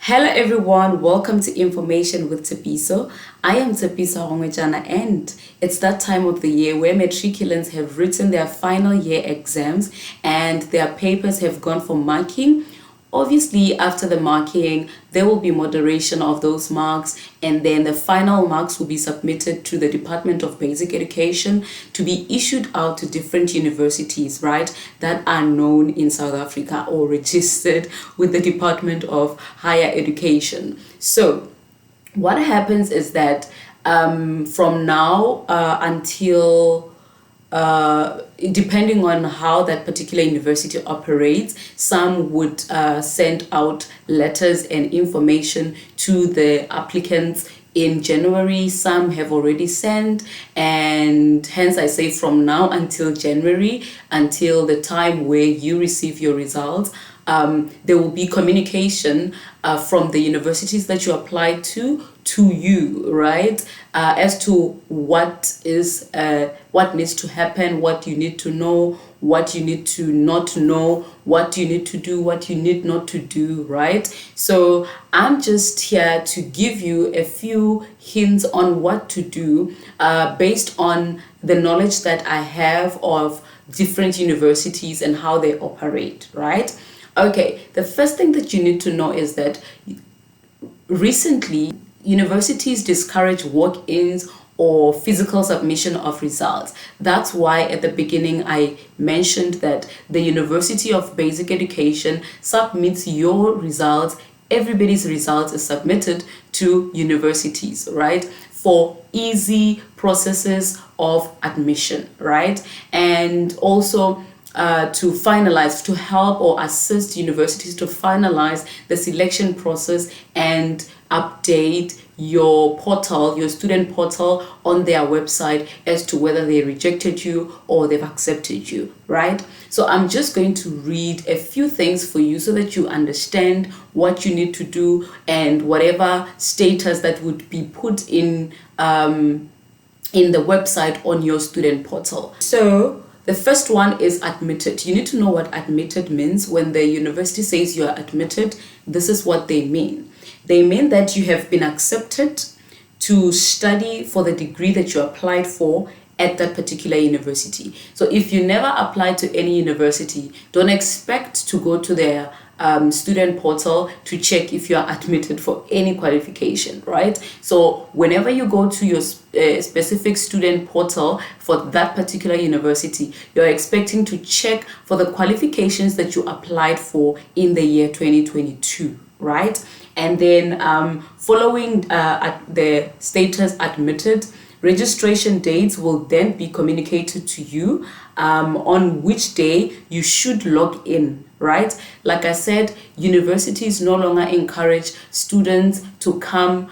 Hello everyone, welcome to Information with Tepiso. I am Tepiso Hongwejana, and it's that time of the year where matriculants have written their final year exams and their papers have gone for marking. Obviously, after the marking, there will be moderation of those marks, and then the final marks will be submitted to the Department of Basic Education to be issued out to different universities, right, that are known in South Africa or registered with the Department of Higher Education. So, what happens is that from now until depending on how that particular university operates, some would send out letters and information to the applicants in January. Some have already sent, and hence I say from now until January, until the time where you receive your results, there will be communication from the universities that you applied to you, right, as to what needs to happen, what you need to know, what you need to not know, what you need to do, what you need not to do, right? So I'm just here to give you a few hints on what to do based on the knowledge that I have of different universities and how they operate, right? Okay, the first thing that you need to know is that recently universities discourage walk-ins or physical submission of results. That's why at the beginning I mentioned that the University of Basic Education submits your results. Everybody's results is submitted to universities, right, for easy processes of admission, right? And also to finalize, to help or assist universities to finalize the selection process and update your portal, your student portal on their website as to whether they rejected you or they've accepted you, right? So I'm just going to read a few things for you so that you understand what you need to do and whatever status that would be put in the website on your student portal. So the first one is admitted. You need to know what admitted means. When the university says you are admitted, this is what they mean. They mean that you have been accepted to study for the degree that you applied for at that particular university. So if you never applied to any university, don't expect to go to their student portal to check if you are admitted for any qualification, right? So whenever you go to your specific student portal for that particular university, you're expecting to check for the qualifications that you applied for in the year 2022, right? And then following the status admitted, registration dates will then be communicated to you on which day you should log in, right? Like I said, universities no longer encourage students to come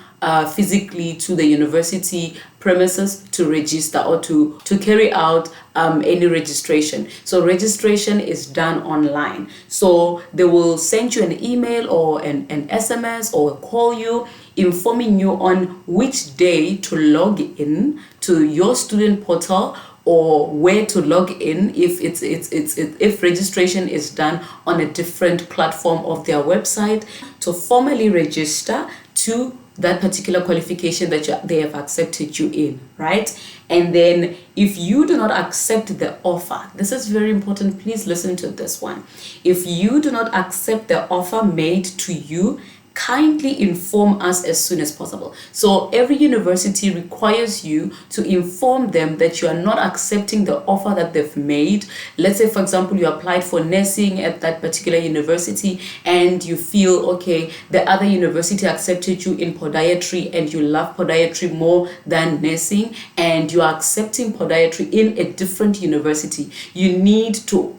physically to the university premises to register or to carry out any registration. So registration is done online. So they will send you an email or an SMS or call you informing you on which day to log in to your student portal or where to log in if registration is done on a different platform of their website to formally register to that particular qualification that they have accepted you in, right? And then if you do not accept the offer, this is very important, please listen to this one. If you do not accept the offer made to you, kindly inform us as soon as possible. So every university requires you to inform them that you are not accepting the offer that they've made. Let's say, for example, you applied for nursing at that particular university and you feel, okay, the other university accepted you in podiatry and you love podiatry more than nursing and you are accepting podiatry in a different university. You need to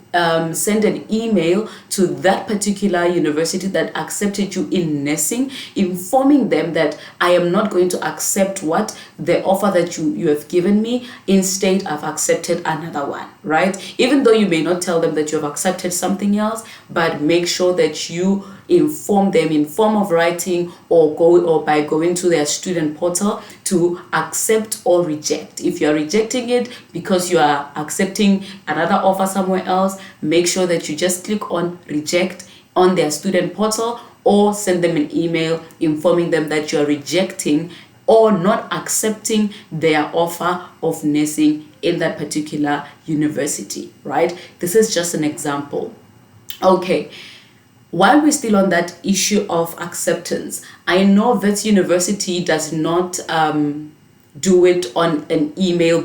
send an email to that particular university that accepted you in nursing, informing them that I am not going to accept the offer that you have given me. Instead, I've accepted another one, right? Even though you may not tell them that you have accepted something else, but make sure that you inform them in form of writing or by going to their student portal to accept or reject. If you are rejecting it because you are accepting another offer somewhere else, make sure that you just click on reject on their student portal or send them an email informing them that you are rejecting or not accepting their offer of nursing in that particular university, right? This is just an example. Okay, while we're still on that issue of acceptance, I know Wits University does not do it on an email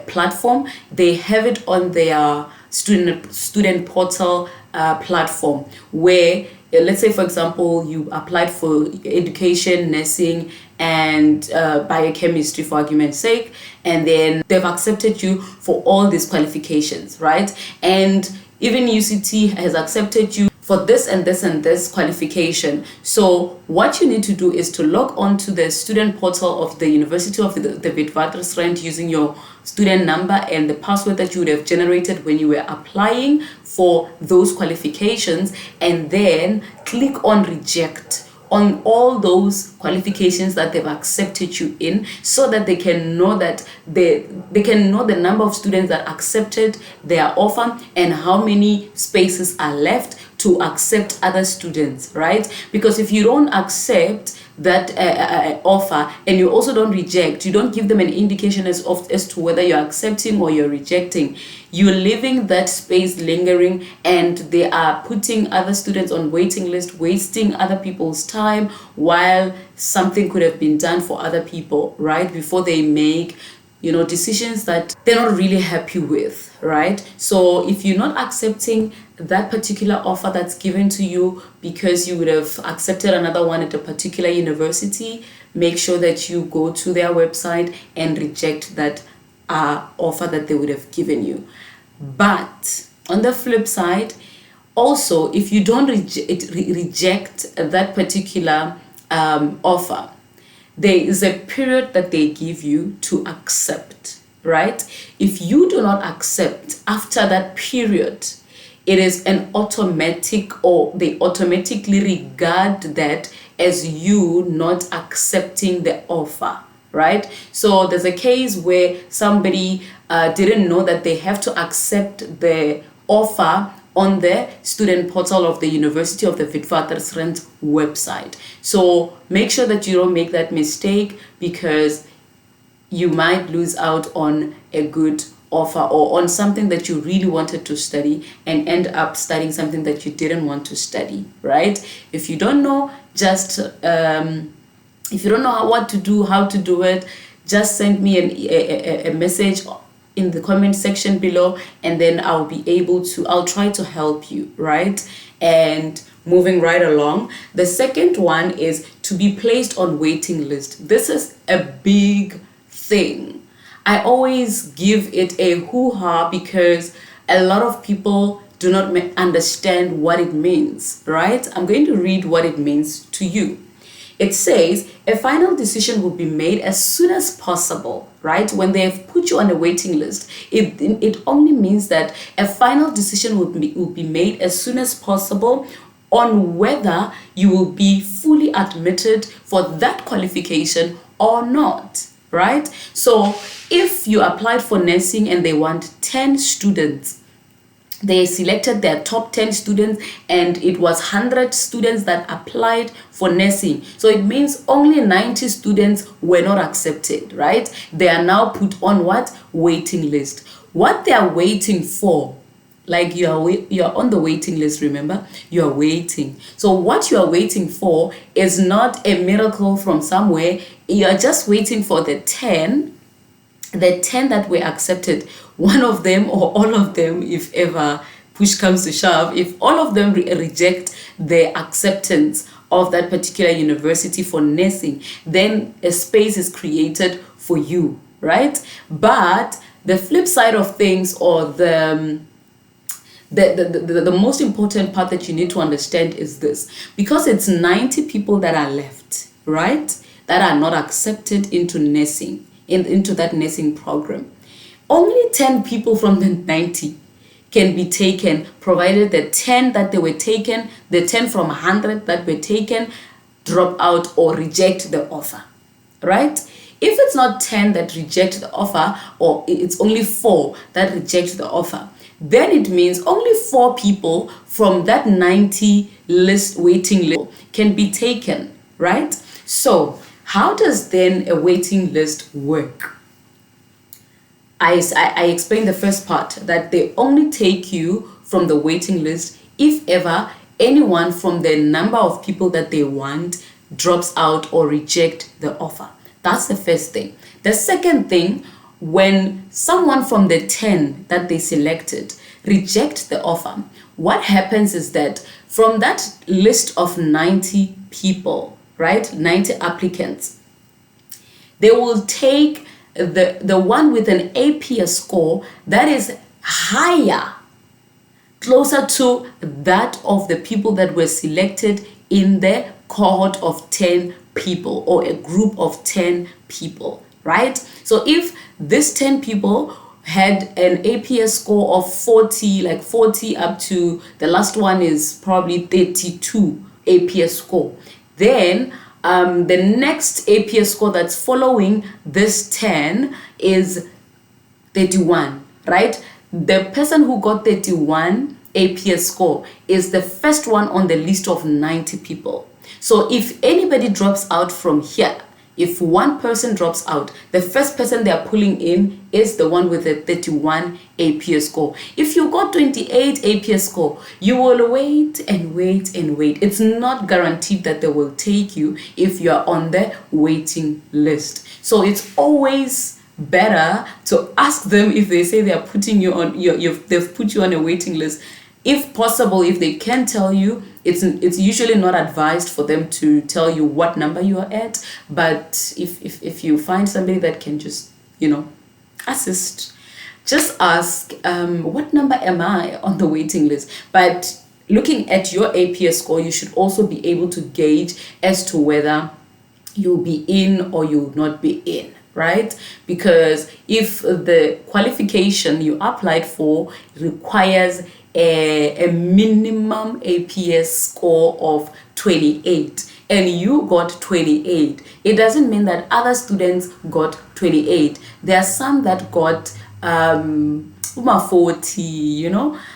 platform. They have it on their student portal platform, where let's say, for example, you applied for education, nursing, and biochemistry, for argument's sake, and then they've accepted you for all these qualifications, right? And even UCT has accepted you for this and this and this qualification. So what you need to do is to log on to the student portal of the University of the Witwatersrand using your student number and the password that you would have generated when you were applying for those qualifications, and then click on reject on all those qualifications that they've accepted you in, so that they can know that they can know the number of students that accepted their offer and how many spaces are left to accept other students, right? Because if you don't accept that offer and you also don't reject, you don't give them an indication as to whether you're accepting or you're rejecting, you're leaving that space lingering, and they are putting other students on waiting list, wasting other people's time while something could have been done for other people, right? Before they make decisions that they're not really happy with, right? So if you're not accepting that particular offer that's given to you because you would have accepted another one at a particular university, make sure that you go to their website and reject that offer that they would have given you. But on the flip side, also, if you don't reject that particular offer, there is a period that they give you to accept, right? If you do not accept after that period, it is an automatic, or they automatically regard that as you not accepting the offer, right? So there's a case where somebody didn't know that they have to accept the offer on the student portal of the University of the Witwatersrand website. So make sure that you don't make that mistake, because you might lose out on a good offer or on something that you really wanted to study and end up studying something that you didn't want to study, right? If you don't know, just if you don't know how to do it, just send me a message in the comment section below, and then I'll try to help you, right? And moving right along, the second one is to be placed on waiting list. This is a big thing. I always give it a hoo-ha because a lot of people do not understand what it means, right? I'm going to read what it means to you. It says a final decision will be made as soon as possible, right? When they have put you on a waiting list, it only means that a final decision will be made as soon as possible on whether you will be fully admitted for that qualification or not, right? So if you applied for nursing and they want 10 students, they selected their top 10 students, and it was 100 students that applied for nursing. So it means only 90 students were not accepted, right? They are now put on what? Waiting list. What they are waiting for, like you're on the waiting list, remember? You're waiting. So what you are waiting for is not a miracle from somewhere. You're just waiting for the 10 that were accepted. One of them or all of them, if ever push comes to shove, if all of them reject the acceptance of that particular university for nursing, then a space is created for you, right? But the flip side of things, or the most important part that you need to understand is this: because it's 90 people that are left, right, that are not accepted into nursing, into that nursing program, only 10 people from the 90 can be taken, provided the 10 that they were taken, the 10 from 100 that were taken, drop out or reject the offer, right? If it's not 10 that reject the offer, or it's only 4 that reject the offer, then it means only 4 people from that 90 waiting list can be taken, right? So how does then a waiting list work? I explained the first part, that they only take you from the waiting list if ever anyone from the number of people that they want drops out or reject the offer. That's the first thing. The second thing, when someone from the 10 that they selected reject the offer, what happens is that from that list of 90 people, right, 90 applicants, they will take the one with an APS score that is higher, closer to that of the people that were selected in the cohort of 10 people, or a group of 10 people, right? So if this 10 people had an APS score of 40, like 40 up to the last one is probably 32 APS score, then the next APS score that's following this 10 is 31, right? The person who got 31 APS score is the first one on the list of 90 people. So if anybody drops out from here, if one person drops out, the first person they are pulling in is the one with the 31 APS score. If you got 28 APS score, you will wait and wait and wait. It's not guaranteed that they will take you if you are on the waiting list. So it's always better to ask them if they say they are putting you on they've put you on a waiting list. If possible, if they can tell you, it's usually not advised for them to tell you what number you are at. But if you find somebody that can just, assist, just ask, what number am I on the waiting list? But looking at your APS score, you should also be able to gauge as to whether you'll be in or you'll not be in, right? Because if the qualification you applied for requires a minimum APS score of 28 and you got 28, it doesn't mean that other students got 28. There are some that got 40,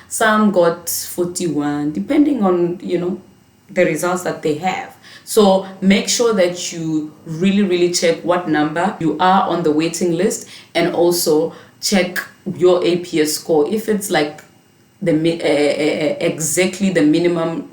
some got 41, depending on the results that they have. So make sure that you really check what number you are on the waiting list, and also check your APS score. If it's like exactly the minimum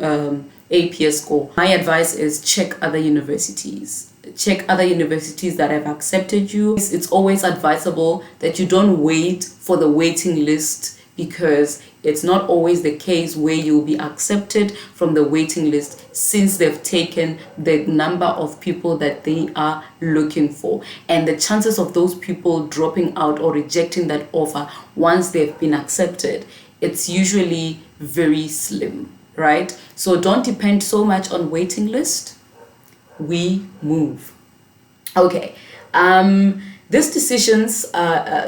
APS score, my advice is check other universities. Check other universities that have accepted you. It's always advisable that you don't wait for the waiting list, because it's not always the case where you'll be accepted from the waiting list, since they've taken the number of people that they are looking for. And the chances of those people dropping out or rejecting that offer once they've been accepted, it's usually very slim, right? So don't depend so much on waiting list. We move. Okay. These decisions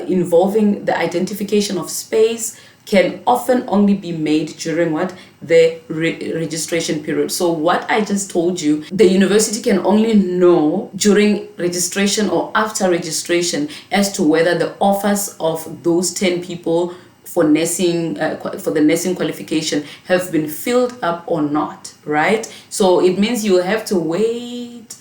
involving the identification of space can often only be made during the registration period. So what I just told you, the university can only know during registration or after registration as to whether the offers of those 10 people for nursing, for the nursing qualification, have been filled up or not, right? So it means you have to wait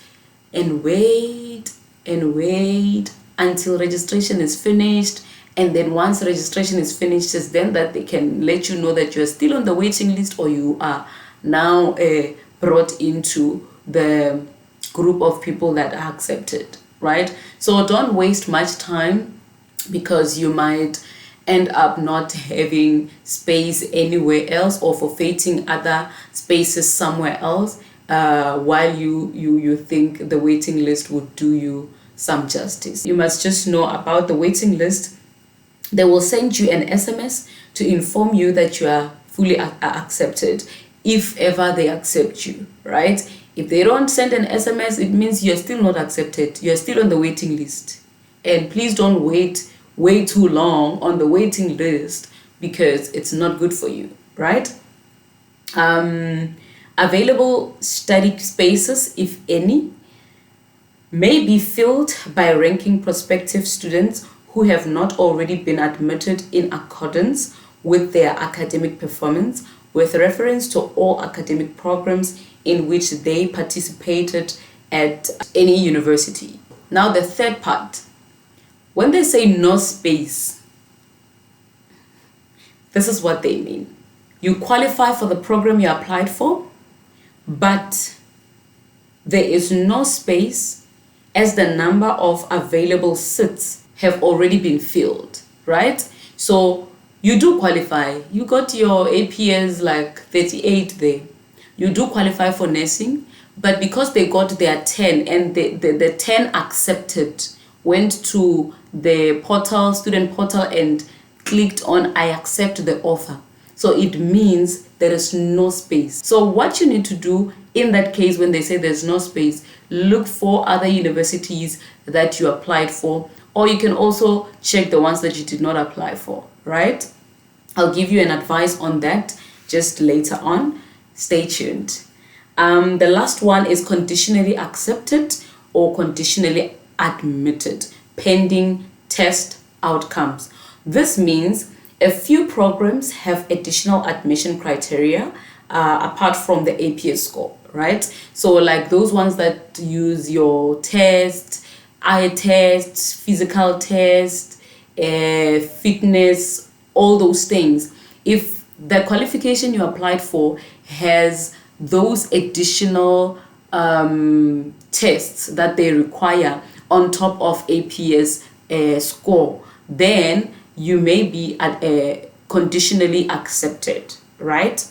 and wait and wait until registration is finished. And then once registration is finished, it's then that they can let you know that you're still on the waiting list, or you are now brought into the group of people that are accepted, right? So don't waste much time, because you might end up not having space anywhere else, or forfeiting other spaces somewhere else, while you think the waiting list would do you some justice. You must just know about the waiting list. They will send you an SMS to inform you that you are fully accepted, if ever they accept you, right? If they don't send an SMS, it means you're still not accepted. You're still on the waiting list. And please don't wait way too long on the waiting list, because it's not good for you, right? Available study spaces, if any, may be filled by ranking prospective students who have not already been admitted in accordance with their academic performance with reference to all academic programs in which they participated at any university. Now the third part, when they say no space, this is what they mean. You qualify for the program you applied for, but there is no space as the number of available seats have already been filled, right? So you do qualify. You got your APS like 38 there. You do qualify for nursing, but because they got their 10 and the 10 accepted, went to the portal, student portal, and clicked on I accept the offer. So it means there is no space. So what you need to do in that case, when they say there's no space, look for other universities that you applied for, or you can also check the ones that you did not apply for, right? I'll give you an advice on that just later on. Stay tuned. The last one is conditionally accepted or conditionally admitted, pending test outcomes. This means a few programs have additional admission criteria apart from the APS score, right? So like those ones that use your test, eye test, physical test, fitness, all those things. If the qualification you applied for has those additional tests that they require on top of APS score, then you may be conditionally accepted, right?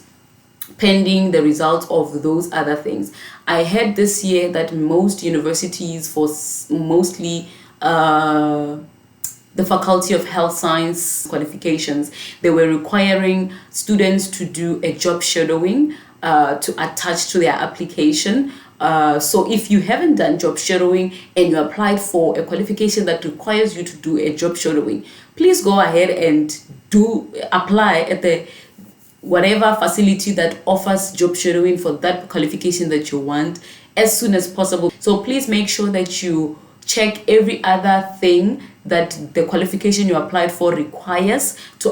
Pending the results of those other things. I heard this year that most universities, for mostly the Faculty of Health Science qualifications, they were requiring students to do a job shadowing to attach to their application. So if you haven't done job shadowing and you applied for a qualification that requires you to do a job shadowing, please go ahead and apply at the whatever facility that offers job shadowing for that qualification that you want as soon as possible. So please make sure that you check every other thing that the qualification you applied for requires to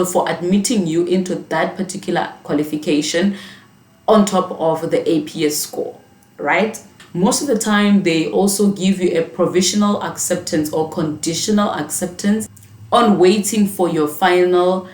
for admitting you into that particular qualification on top of the APS score, right? Most of the time they also give you a provisional acceptance or conditional acceptance on waiting for your final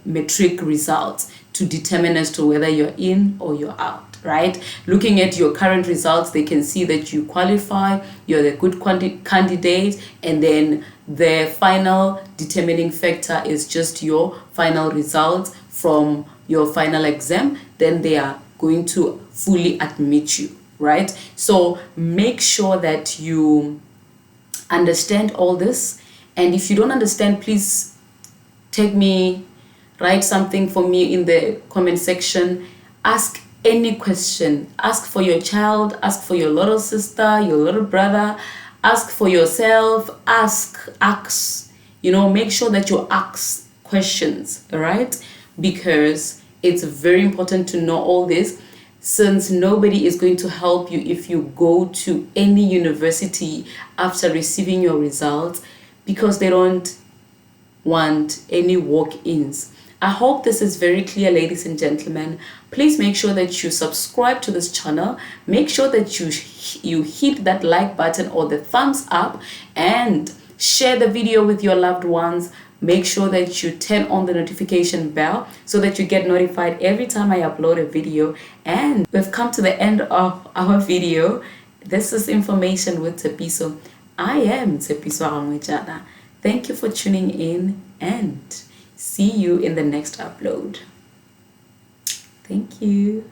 metric results to determine as to whether you're in or you're out, right? Looking at your current results, they can see that you qualify, you're the good candidate, and then the final determining factor is just your final results from your final exam. Then they are going to fully admit you, right? So make sure that you understand all this. And if you don't understand, please write something for me in the comment section. Ask any question. Ask for your child, ask for your little sister, your little brother, ask for yourself, ask, make sure that you ask questions, all right? Because it's very important to know all this, since nobody is going to help you if you go to any university after receiving your results, because they don't want any walk-ins. I hope this is very clear, ladies and gentlemen. Please make sure that you subscribe to this channel. Make sure that you hit that like button or the thumbs up, and share the video with your loved ones. Make sure that you turn on the notification bell so that you get notified every time I upload a video. And we've come to the end of our video. This is Information with Tshepiso. I am Tshepiso Ramwejana. Thank you for tuning in, and see you in the next upload. Thank you.